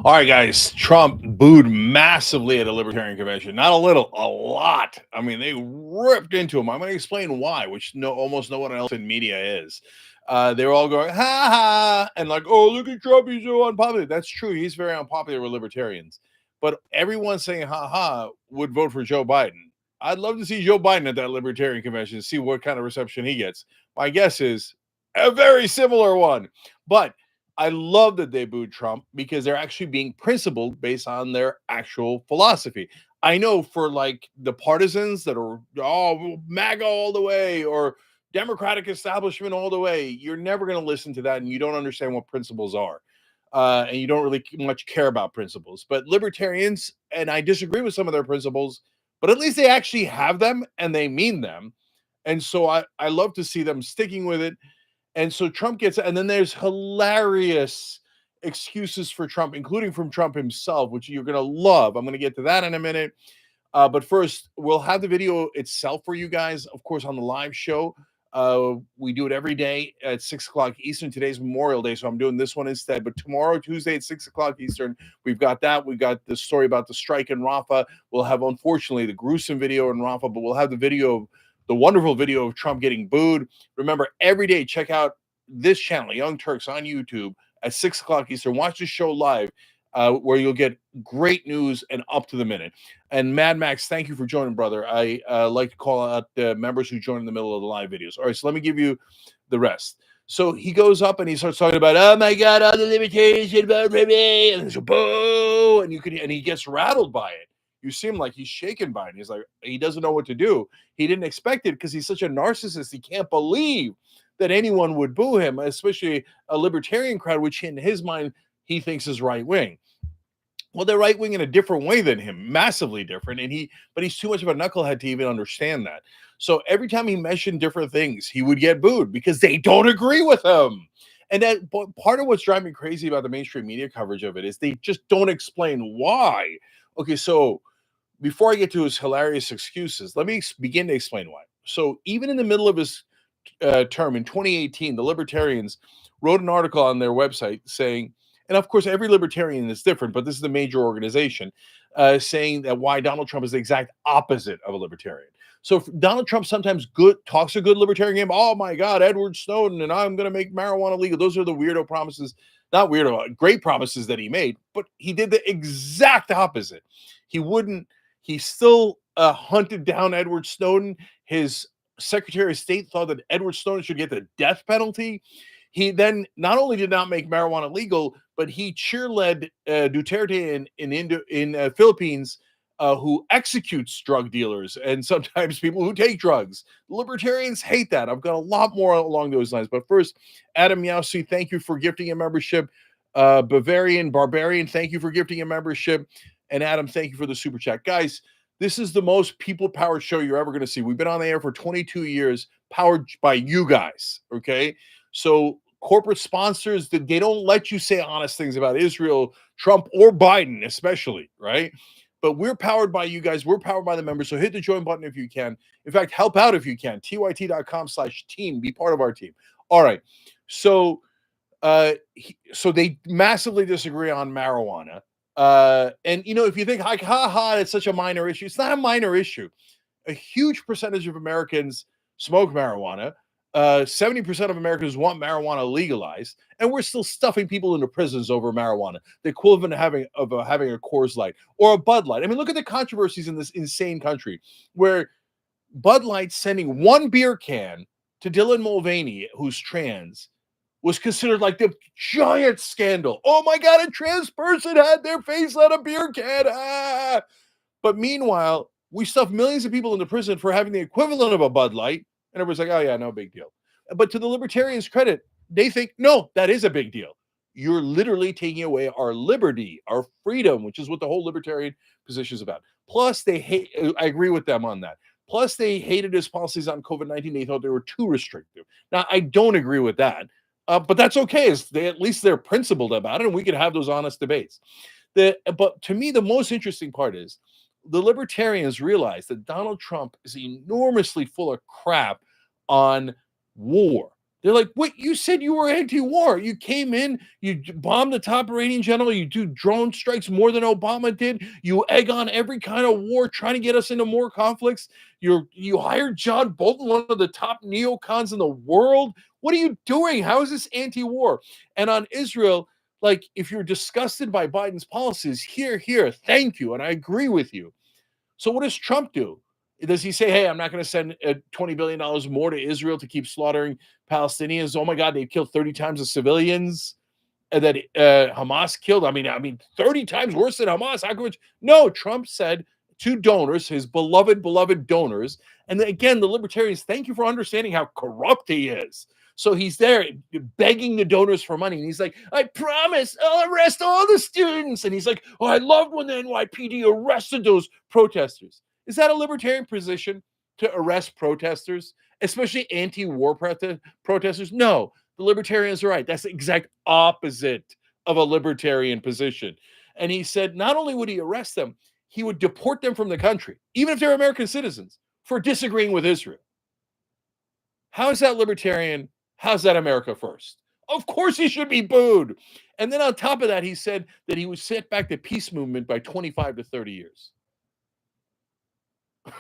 All right, guys. Trump booed massively at a Libertarian convention. Not a little, a lot. I mean, they ripped into him. I'm going to explain why, which almost no one else in media is. They were all going, ha ha, and like, oh, look at Trump. He's so unpopular. That's true. He's very unpopular with libertarians. But everyone saying ha ha would vote for Joe Biden. I'd love to see Joe Biden at that Libertarian convention, see what kind of reception he gets. My guess is a very similar one. But I love that they booed Trump because they're actually being principled based on their actual philosophy. I know for like the partisans that are, oh, MAGA all the way or Democratic establishment all the way, you're never going to listen to that and you don't understand what principles are. And you don't really much care about principles. But libertarians, and I disagree with some of their principles, but at least they actually have them and they mean them. And so I love to see them sticking with it. And so Trump gets, and then there's hilarious excuses for Trump, including from Trump himself, which you're going to love. I'm going to get to that in a minute. But first, we'll have the video itself for you guys, of course, on the live show. We do it every day at 6 o'clock Eastern. Today's Memorial Day, so I'm doing this one instead. But tomorrow, Tuesday at 6 o'clock Eastern, we've got that. We've got the story about the strike in Rafah. We'll have, unfortunately, the gruesome video in Rafah, but we'll have the video of the wonderful video of Trump getting booed. Remember, every day, check out this channel, Young Turks, on YouTube at 6 o'clock Eastern. Watch the show live, where you'll get great news and up to the minute. And Mad Max, thank you for joining, brother. I like to call out the members who join in the middle of the live videos. All right, so let me give you the rest. So he goes up and he starts talking about, oh my God, all the libertarians should vote for me, and there's a boo, and he gets rattled by it. You see him like he's shaken by it. He's like, he doesn't know what to do. He didn't expect it because he's such a narcissist. He can't believe that anyone would boo him, especially a libertarian crowd, which in his mind, he thinks is right wing. Well, they're right wing in a different way than him, massively different. But he's too much of a knucklehead to even understand that. So every time he mentioned different things, he would get booed because they don't agree with him. And that part of what's driving me crazy about the mainstream media coverage of it is they just don't explain why. Okay, so before I get to his hilarious excuses, let me begin to explain why. So even in the middle of his term in 2018, the Libertarians wrote an article on their website saying, and of course, every libertarian is different, but this is the major organization, saying that why Donald Trump is the exact opposite of a libertarian. So if Donald Trump sometimes talks a good libertarian game. Oh my God, Edward Snowden, and I'm going to make marijuana legal. Those are the weirdo promises, not weirdo, great promises that he made, but he did the exact opposite. He still hunted down Edward Snowden. His Secretary of State thought that Edward Snowden should get the death penalty. He then not only did not make marijuana legal, but he cheerled Duterte in Philippines, who executes drug dealers and sometimes people who take drugs. Libertarians hate that. I've got a lot more along those lines. But first, Adam Yowsi, thank you for gifting a membership. Barbarian, thank you for gifting a membership. And Adam, thank you for the super chat. Guys, this is the most people-powered show you're ever going to see. We've been on the air for 22 years, powered by you guys, okay? So corporate sponsors, they don't let you say honest things about Israel, Trump, or Biden especially, right? But we're powered by you guys. We're powered by the members. So hit the join button if you can. In fact, help out if you can. tyt.com/team. Be part of our team. All right. So they massively disagree on marijuana. And if you think like, it's such a minor issue, it's not a minor issue. A huge percentage of Americans smoke marijuana. 70% of Americans want marijuana legalized, and we're still stuffing people into prisons over marijuana, the equivalent of having a Coors Light or a Bud Light. I mean, look at the controversies in this insane country where Bud Light sending one beer can to Dylan Mulvaney, who's trans, was considered like the giant scandal. Oh my God, a trans person had their face on a beer can. Ah! But meanwhile, we stuff millions of people into prison for having the equivalent of a Bud Light. And everyone's like, oh yeah, no big deal. But to the libertarians' credit, they think, no, that is a big deal. You're literally taking away our liberty, our freedom, which is what the whole libertarian position is about. Plus, they hate, I agree with them on that. Plus, they hated his policies on COVID-19. They thought they were too restrictive. Now, I don't agree with that. But that's okay. At least they're principled about it, and we can have those honest debates. But to me, the most interesting part is the libertarians realize that Donald Trump is enormously full of crap on war, They're like, "What? You said you were anti-war. You came in, you bombed the top Iranian general, you do drone strikes more than Obama did. You egg on every kind of war, trying to get us into more conflicts. You hired John Bolton, one of the top neocons in the world. What are you doing? How is this anti-war?" And on Israel, like, if you're disgusted by Biden's policies, here, thank you, and I agree with you. So what does Trump do? Does he say, "Hey, I'm not going to send $20 billion more to Israel to keep slaughtering Palestinians"? Oh my God, they've killed 30 times the civilians that Hamas killed. I mean, 30 times worse than Hamas. How could no? Trump said to donors, his beloved donors, and then, again, the libertarians, thank you for understanding how corrupt he is. So he's there begging the donors for money. And he's like, "I promise I'll arrest all the students." And he's like, "Oh, I loved when the NYPD arrested those protesters." Is that a libertarian position, to arrest protesters, especially anti-war protesters? No, the libertarians are right. That's the exact opposite of a libertarian position. And he said not only would he arrest them, he would deport them from the country, even if they're American citizens, for disagreeing with Israel. How is that libertarian? How's that America first? Of course he should be booed. And then on top of that, he said that he would set back the peace movement by 25 to 30 years.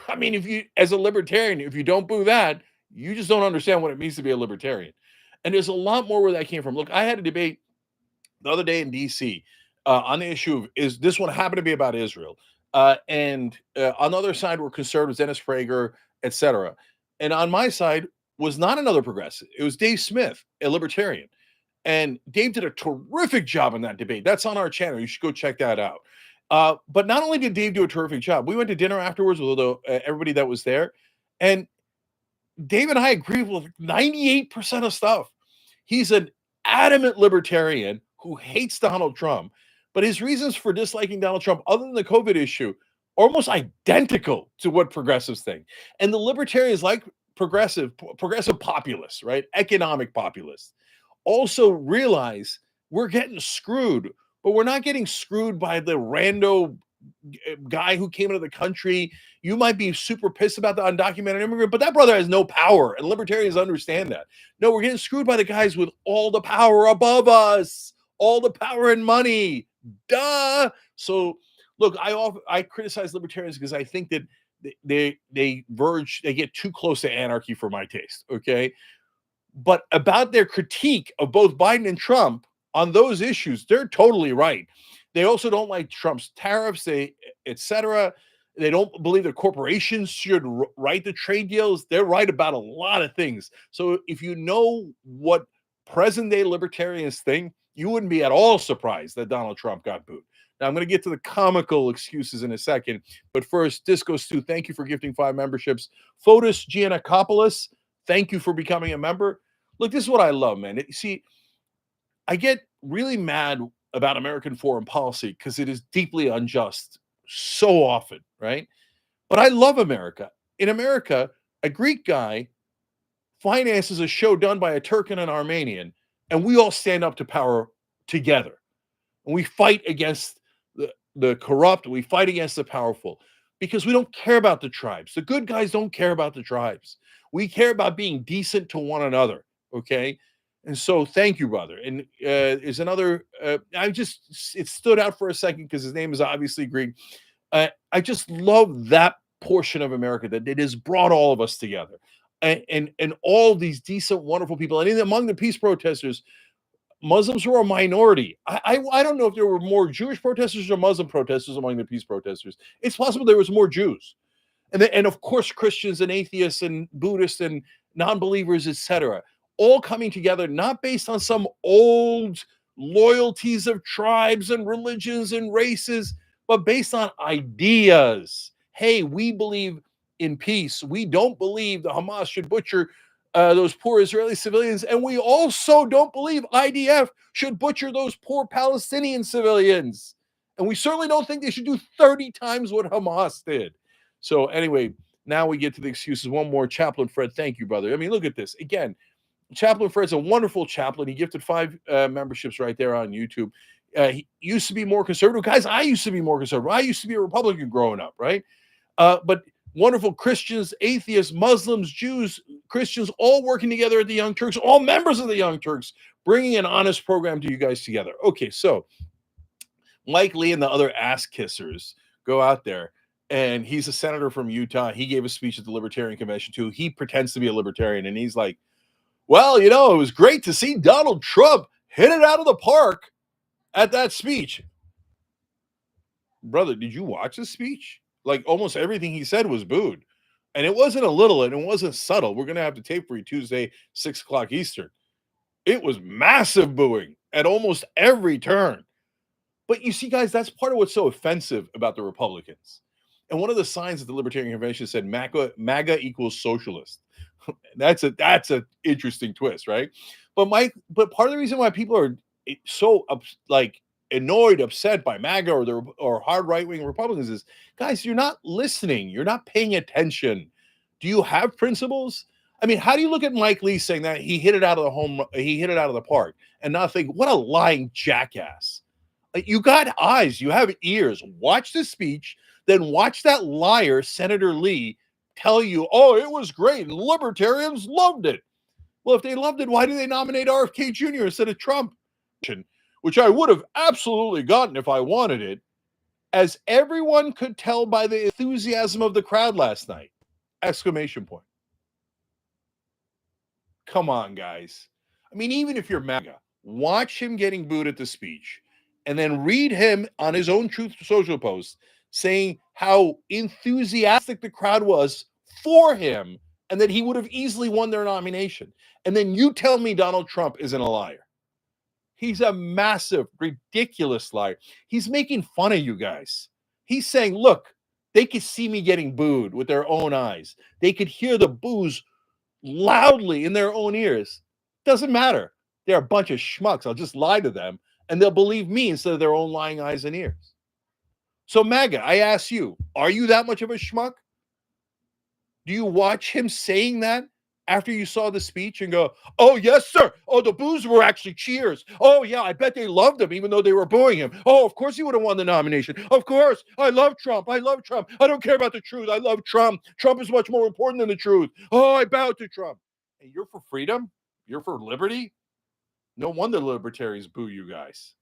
I mean, if you, as a libertarian, if you don't boo that, you just don't understand what it means to be a libertarian. And there's a lot more where that came from. Look, I had a debate the other day in DC on the issue of, is this one happened to be about Israel. And on the other side were conservatives, Dennis Prager, etc. And on my side was not another progressive. It was Dave Smith, a libertarian. And Dave did a terrific job in that debate. That's on our channel. You should go check that out. But not only did Dave do a terrific job, we went to dinner afterwards with everybody that was there. And Dave and I agree with 98% of stuff. He's an adamant libertarian who hates Donald Trump, but his reasons for disliking Donald Trump, other than the COVID issue, are almost identical to what progressives think. And the libertarians, like progressive populists, right? Economic populists, also realize we're getting screwed, but we're not getting screwed by the rando guy who came into the country. You might be super pissed about the undocumented immigrant, but that brother has no power, and libertarians understand that. No, we're getting screwed by the guys with all the power above us, all the power and money. Duh. So look, I criticize libertarians because I think that they get too close to anarchy for my taste. Okay. But about their critique of both Biden and Trump on those issues, they're totally right. They also don't like Trump's tariffs, etc. They don't believe that corporations should write the trade deals. They're right about a lot of things. So if you know what present day libertarians think, you wouldn't be at all surprised that Donald Trump got booed. Now, I'm going to get to the comical excuses in a second. But first, Disco Stu, thank you for gifting 5 memberships. Fotis Giannakopoulos, thank you for becoming a member. Look, this is what I love, man. See, I get really mad about American foreign policy because it is deeply unjust so often, right? But I love America. In America, a Greek guy finances a show done by a Turk and an Armenian, and we all stand up to power together. And we fight against the corrupt, we fight against the powerful, because we don't care about the tribes. The good guys don't care about the tribes. We care about being decent to one another, okay? And so thank you, brother. And is another, it stood out for a second because his name is obviously Greek. I just love that portion of America that it has brought all of us together. And all these decent, wonderful people. And among the peace protesters, Muslims were a minority. I don't know if there were more Jewish protesters or Muslim protesters among the peace protesters. It's possible there was more Jews. And of course, Christians and atheists and Buddhists and non-believers, etc., all coming together, not based on some old loyalties of tribes and religions and races, but based on ideas. Hey, we believe in peace. We don't believe the Hamas should butcher those poor Israeli civilians. And we also don't believe IDF should butcher those poor Palestinian civilians. And we certainly don't think they should do 30 times what Hamas did. So anyway, now we get to the excuses. One more. Chaplain Fred, thank you, brother. I mean, look at this. Again, Chaplain Fred's a wonderful chaplain. He gifted 5 memberships right there on YouTube. He used to be more conservative. Guys, I used to be more conservative. I used to be a Republican growing up, right? But wonderful Christians, atheists, Muslims, Jews, Christians, all working together at the Young Turks, all members of the Young Turks, bringing an honest program to you guys together. Okay, so Mike Lee and the other ass kissers go out there, and he's a senator from Utah. He gave a speech at the Libertarian Convention too. He pretends to be a libertarian, and he's like, well, it was great to see Donald Trump hit it out of the park at that speech. Brother, did you watch the speech? Like, almost everything he said was booed. And it wasn't a little, and it wasn't subtle. We're going to have to tape for you Tuesday, 6 o'clock Eastern. It was massive booing at almost every turn. But you see, guys, that's part of what's so offensive about the Republicans. And one of the signs at the Libertarian Convention said MAGA equals socialist. That's a interesting twist, right? But part of the reason why people are so annoyed, upset by MAGA or hard right-wing Republicans is, guys, you're not listening. You're not paying attention. Do you have principles? I mean, how do you look at Mike Lee saying that he hit it out of the park and not think, what a lying jackass? Like, you got eyes, you have ears. Watch the speech, then watch that liar, Senator Lee, tell you, oh, it was great. Libertarians loved it. Well, if they loved it, why did they nominate RFK Jr. instead of Trump? Which I would have absolutely gotten if I wanted it, as everyone could tell by the enthusiasm of the crowd last night. Exclamation point. Come on, guys. I mean, even if you're MAGA, watch him getting booed at the speech and then read him on his own Truth Social post saying how enthusiastic the crowd was for him and that he would have easily won their nomination. And then you tell me Donald Trump isn't a liar. He's a massive, ridiculous liar. He's making fun of you guys. He's saying, look, they could see me getting booed with their own eyes. They could hear the boos loudly in their own ears. Doesn't matter. They're a bunch of schmucks. I'll just lie to them, and they'll believe me instead of their own lying eyes and ears. So, MAGA, I ask you, are you that much of a schmuck? Do you watch him saying that after you saw the speech and go, oh, yes, sir. Oh, the boos were actually cheers. Oh, yeah, I bet they loved him even though they were booing him. Oh, of course he would have won the nomination. Of course. I love Trump. I love Trump. I don't care about the truth. I love Trump. Trump is much more important than the truth. Oh, I bow to Trump. And you're for freedom? You're for liberty? No wonder libertarians boo you guys.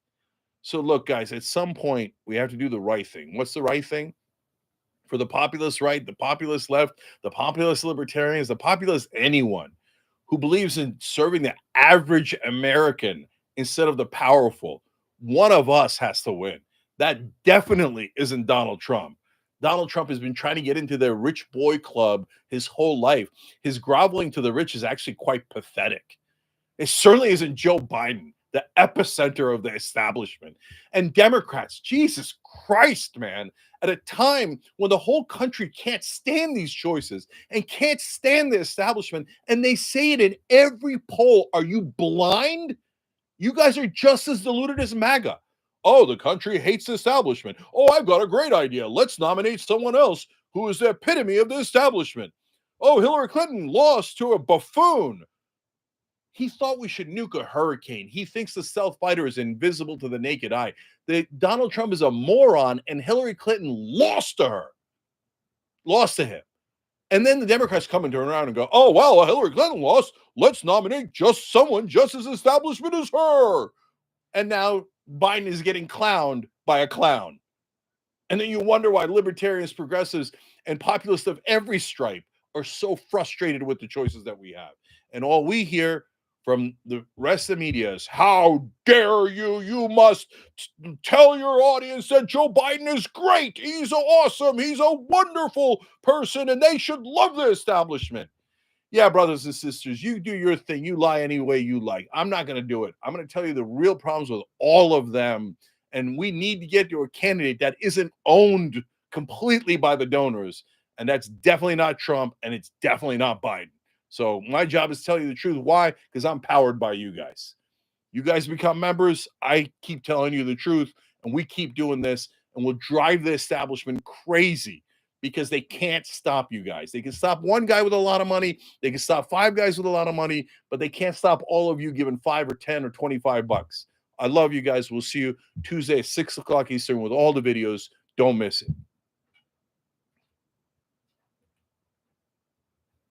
So look, guys, at some point, we have to do the right thing. What's the right thing? For the populist right, the populist left, the populist libertarians, the populist anyone who believes in serving the average American instead of the powerful, one of us has to win. That definitely isn't Donald Trump. Donald Trump has been trying to get into their rich boy club his whole life. His groveling to the rich is actually quite pathetic. It certainly isn't Joe Biden, the epicenter of the establishment. And Democrats, Jesus Christ, man, at a time when the whole country can't stand these choices and can't stand the establishment, and they say it in every poll. Are you blind? You guys are just as deluded as MAGA. Oh, the country hates the establishment. Oh, I've got a great idea. Let's nominate someone else who is the epitome of the establishment. Oh, Hillary Clinton lost to a buffoon. He thought we should nuke a hurricane. He thinks the stealth fighter is invisible to the naked eye. Donald Trump is a moron, and Hillary Clinton lost to him. And then the Democrats come and turn around and go, oh, well, Hillary Clinton lost. Let's nominate just someone just as establishment as her. And now Biden is getting clowned by a clown. And then you wonder why libertarians, progressives, and populists of every stripe are so frustrated with the choices that we have. And all we hear from the rest of the media is, how dare you? You must tell your audience that Joe Biden is great. He's awesome. He's a wonderful person, and they should love the establishment. Yeah, brothers and sisters, you do your thing. You lie any way you like. I'm not going to do it. I'm going to tell you the real problems with all of them. And we need to get to a candidate that isn't owned completely by the donors. And that's definitely not Trump, and it's definitely not Biden. So my job is to tell you the truth. Why? Because I'm powered by you guys. You guys become members. I keep telling you the truth, and we keep doing this, and we'll drive the establishment crazy because they can't stop you guys. They can stop one guy with a lot of money. They can stop 5 guys with a lot of money, but they can't stop all of you giving 5 or 10 or 25 bucks. I love you guys. We'll see you Tuesday at 6 o'clock Eastern with all the videos. Don't miss it.